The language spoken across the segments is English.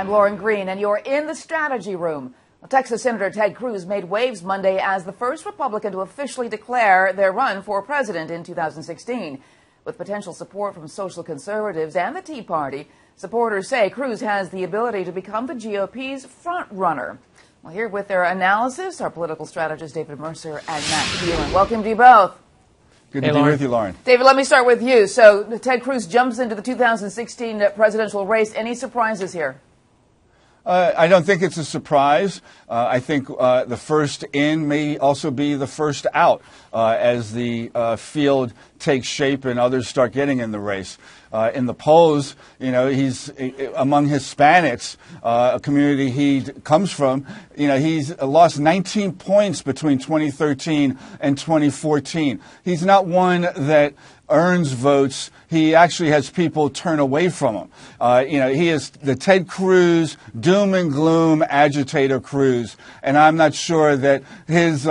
I'm Lauren Green, and you're in the strategy room. Well, Texas Senator Ted Cruz made waves Monday as the first Republican to officially declare their run for president in 2016. With potential support from social conservatives and the Tea Party, supporters say Cruz has the ability to become the GOP's front runner. Well, here with their analysis, our political strategist David Mercer and Matt Keelen. Welcome to you both. Good to be with you, Lauren. David, let me start with you. So Ted Cruz jumps into the 2016 presidential race. Any surprises here? I don't think it's a surprise. I think the first in may also be the first out as the field takes shape and others start getting in the race. In the polls, you know, he's among Hispanics, a community he comes from. You know, he's lost 19 points between 2013 and 2014. He's not one that earns votes. He actually has people turn away from him. You know, he is the Ted Cruz, doom and gloom agitator Cruz, and I'm not sure that his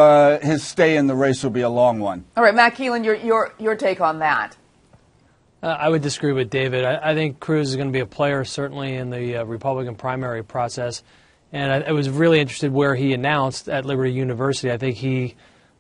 stay in the race will be a long one. All right, Matt Keelen, your take on that. I would disagree with David. I think Cruz is going to be a player, certainly in the Republican primary process. And I was really interested where he announced at Liberty University. I think he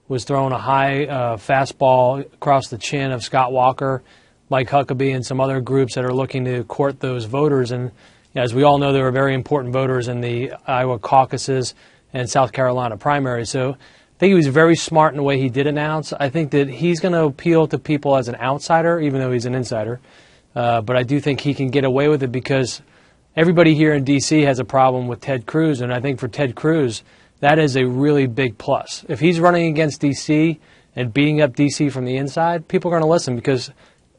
was throwing a high fastball across the chin of Scott Walker, Mike Huckabee, and some other groups that are looking to court those voters. And as we all know, there were very important voters in the Iowa caucuses and South Carolina primary. So I think he was very smart in the way he did announce. I think that he's going to appeal to people as an outsider, even though he's an insider. But I do think he can get away with it because everybody here in D.C. has a problem with Ted Cruz. And I think for Ted Cruz, that is a really big plus. If he's running against D.C. and beating up D.C. from the inside, people are going to listen because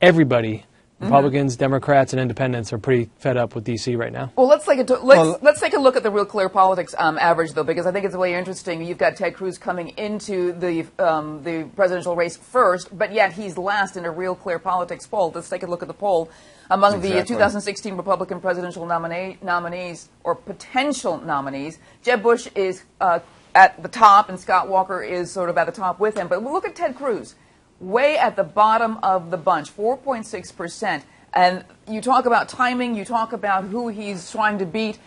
everybody, Republicans, Democrats, and independents, are pretty fed up with D.C. right now. Well, let's take a look at the Real Clear Politics average, though, because I think it's way interesting. You've got Ted Cruz coming into the presidential race first, but yet he's last in a Real Clear Politics poll. Let's take a look at the poll. Among the 2016 Republican presidential nominees, or potential nominees, Jeb Bush is at the top, and Scott Walker is sort of at the top with him. But look at Ted Cruz, way at the bottom of the bunch, 4.6%. And you talk about timing, you talk about who he's trying to beat.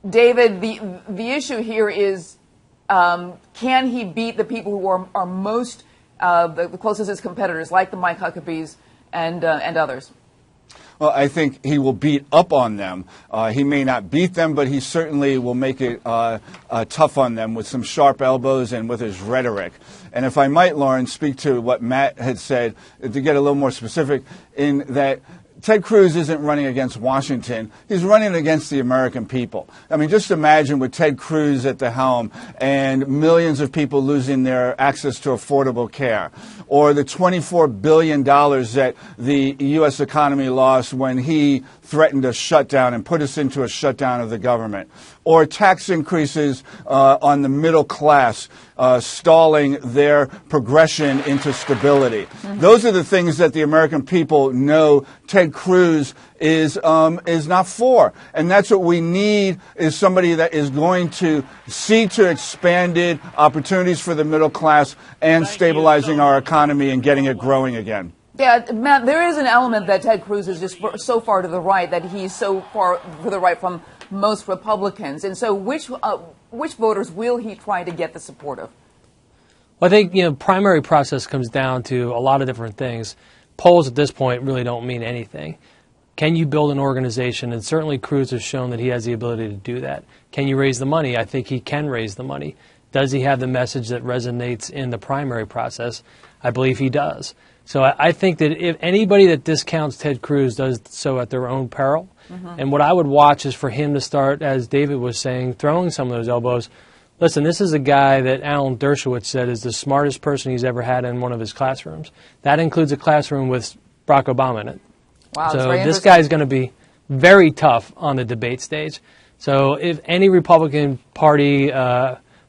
David, the issue here is, can he beat the people who are most the closest his competitors, like the Mike Huckabees and others? Well, I think he will beat up on them. He may not beat them, but he certainly will make it tough on them with some sharp elbows and with his rhetoric. And if I might, Lauren, speak to what Matt had said, to get a little more specific, in that Ted Cruz isn't running against Washington. He's running against the American people. I mean, just imagine with Ted Cruz at the helm and millions of people losing their access to affordable care, or the $24 billion that the U.S. economy lost when he threatened a shutdown and put us into a shutdown of the government, or tax increases on the middle class, stalling their progression into stability. Those are the things that the American people know Ted Cruz is not for. And that's what we need, is somebody that is going to see to expanded opportunities for the middle class and stabilizing our economy and getting it growing again. Yeah, Matt, there is an element that Ted Cruz is just so far to the right, that he's so far to the right from most Republicans. And so which voters will he try to get the support of? Well, I think, primary process comes down to a lot of different things. Polls at this point really don't mean anything. Can you build an organization? And certainly Cruz has shown that he has the ability to do that. Can you raise the money? I think he can raise the money. Does he have the message that resonates in the primary process? I believe he does. So I think that if anybody that discounts Ted Cruz does so at their own peril. And what I would watch is for him to start, as David was saying, throwing some of those elbows. Listen, this is a guy that Alan Dershowitz said is the smartest person he's ever had in one of his classrooms. That includes a classroom with Barack Obama in it. Wow, so this guy is going to be very tough on the debate stage. So if any Republican Party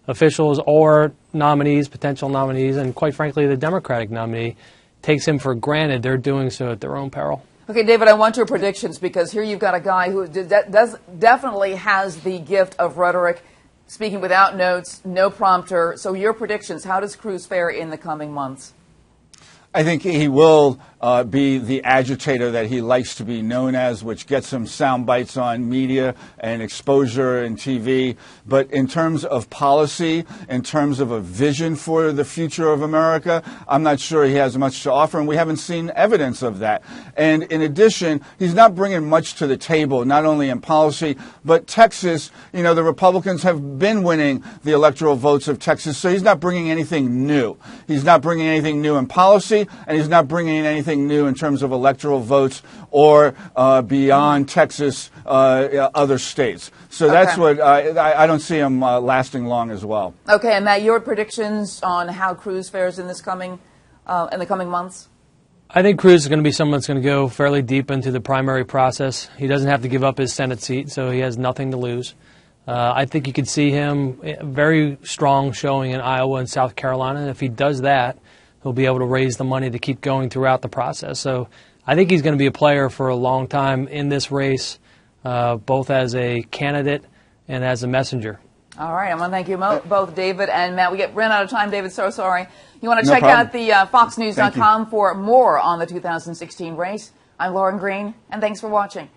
officials or nominees, potential nominees, and quite frankly the Democratic nominee, takes him for granted, they're doing so at their own peril. Okay, David, I want your predictions, because here you've got a guy who definitely has the gift of rhetoric, speaking without notes, no prompter. So your predictions, how does Cruz fare in the coming months? I think he will be the agitator that he likes to be known as, which gets him sound bites on media and exposure and TV. But in terms of policy, in terms of a vision for the future of America, I'm not sure he has much to offer, and we haven't seen evidence of that. And in addition, he's not bringing much to the table, not only in policy, but Texas. The Republicans have been winning the electoral votes of Texas, so he's not bringing anything new. He's not bringing anything new in policy, and he's not bringing anything new in terms of electoral votes or beyond Texas, other states. So that's what I don't see him lasting long as well. Okay, and Matt, your predictions on how Cruz fares in the coming months? I think Cruz is going to be someone that's going to go fairly deep into the primary process. He doesn't have to give up his Senate seat, so he has nothing to lose. I think you could see him very strong showing in Iowa and South Carolina, and if he does that, he'll be able to raise the money to keep going throughout the process. So I think he's going to be a player for a long time in this race, both as a candidate and as a messenger. All right. I want to thank you both, David and Matt. We ran out of time, David. So sorry. You want to check out the foxnews.com for more on the 2016 race. I'm Lauren Green, and thanks for watching.